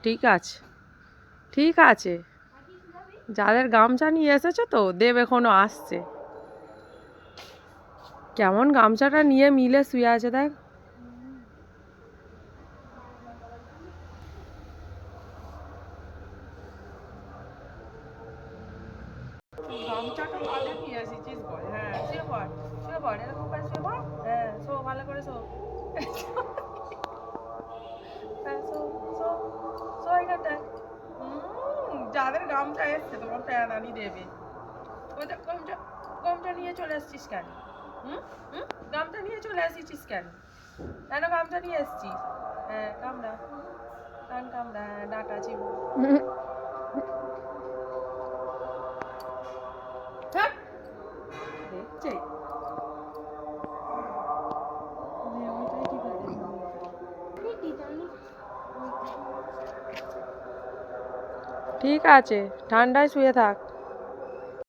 ঠিক আছে, ঠিক আছে। যাদের গামছা নিয়ে এসেছো তো, দেব এখনো আসছে। কেমন গামছাটা নিয়ে মিলে শুয়ে আছে দেখ। গামছাটা কাদের নিয়ে এসেছিস বল? হ্যাঁ, শুয়ে পড়, শুয়ে পড়, এরকম করে শুয়ে পড়। হ্যাঁ, শো, ভালো করে শো। হ্যাঁ, শো, শো, শো এখানটায়। যাদের গামছা এসছে তোমার প্যান আনি দেবে। ওদের গামছা, গামছা নিয়ে চলে এসছিস কেন? হুম হুম, গামছা নিয়ে চলে এসেছিস কেন? কেন গামছা নিয়ে এসছিস? হ্যাঁ, কামড়া, কান কামড়া, হ্যাঁ, ডাটা চিবু। হ্যাঁ, দেখছে। ওইটাই ঠিক আছে। ঠিক আছে, ঠান্ডায় শুয়ে থাক।